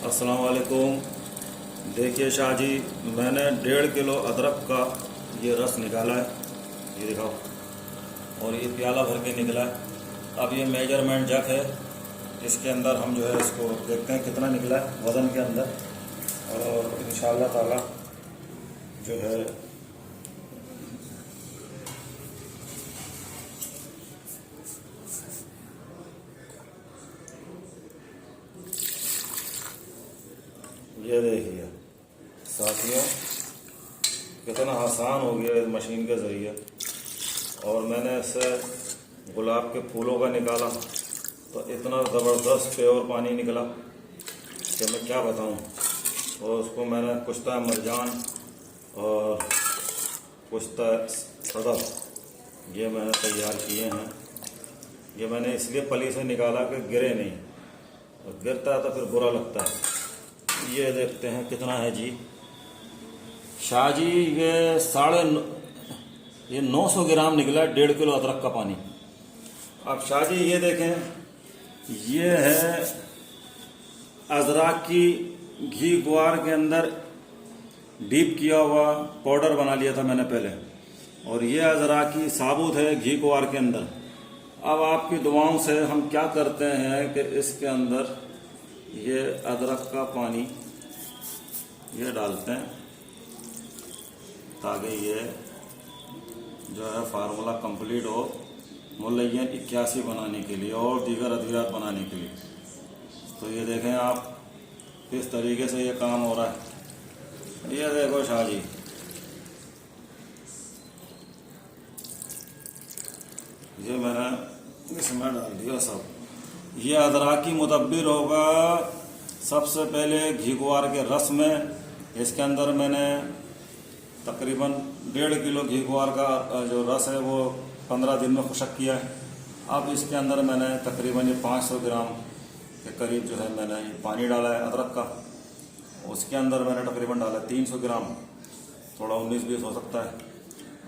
अस्सलाम वालेकुम। देखिए शाहजी, मैंने 1.5 किलो अदरक का ये रस निकाला है, ये दिखाओ, और ये प्याला भर के निकला है। अब ये मेजरमेंट जग है, इसके अंदर हम जो है इसको देखते हैं कितना निकला है वज़न के अंदर, और इंशाअल्लाह ताला जो है ये देखिए साथियों कितना आसान हो गया इस मशीन के ज़रिए। और मैंने इससे गुलाब के फूलों का निकाला तो इतना ज़बरदस्त प्योर पानी निकला कि मैं क्या बताऊं। और उसको मैंने कुश्ता मरजान और कुश्ता सदफ ये मैंने तैयार किए हैं। ये मैंने इसलिए पली से निकाला कि गिरे नहीं, और गिरता है तो फिर बुरा लगता है। ये देखते हैं कितना है जी। शाह जी ये 900 ग्राम निकला 1.5 किलो अदरक का पानी। अब शाह जी ये देखें, ये है अदरक की घी ग्वार के अंदर डीप किया हुआ पाउडर बना लिया था मैंने पहले, और ये अदरक की साबुत है घी ग्वार के अंदर। अब आपकी दुआओं से हम क्या करते हैं कि इसके अंदर ये अदरक का पानी ये डालते हैं ताकि ये जो है फार्मूला कंप्लीट हो मुलय्यन 81 बनाने के लिए और दीगर अदवियात बनाने के लिए। तो ये देखें आप किस तरीके से ये काम हो रहा है। ये देखो शाह जी, ये मैंने इसमें डाल दिया सब। ये अदरक की मुतब्बिर होगा सबसे पहले घी ग्वार के रस में। इसके अंदर मैंने तकरीबन 1.5 किलो घी ग्वार का जो रस है वो 15 दिन में खुशक किया है। अब इसके अंदर मैंने तकरीबन ये 500 ग्राम के करीब जो है मैंने ये पानी डाला है अदरक का। उसके अंदर मैंने तकरीबन डाला 300 ग्राम, थोड़ा 19-20 हो सकता है।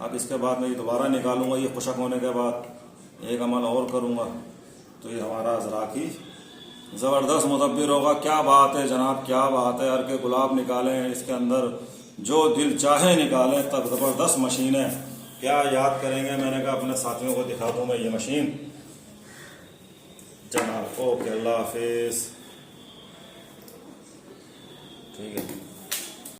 अब इसके बाद मैं ये दोबारा निकालूंगा। ये खुशक होने के बाद एक अमल और करूँगा तो ये हमारा अदरकी ज़बरदस्त मुतब्बिर होगा। क्या बात है जनाब, क्या बात है। हर के गुलाब निकालें, इसके अंदर जो दिल चाहे निकालें, तब ज़बरदस्त मशीन है। क्या याद करेंगे, मैंने कहा अपने साथियों को दिखा दूँ मैं ये मशीन जनाब। ओके, अल्लाह हाफिज़। ठीक है।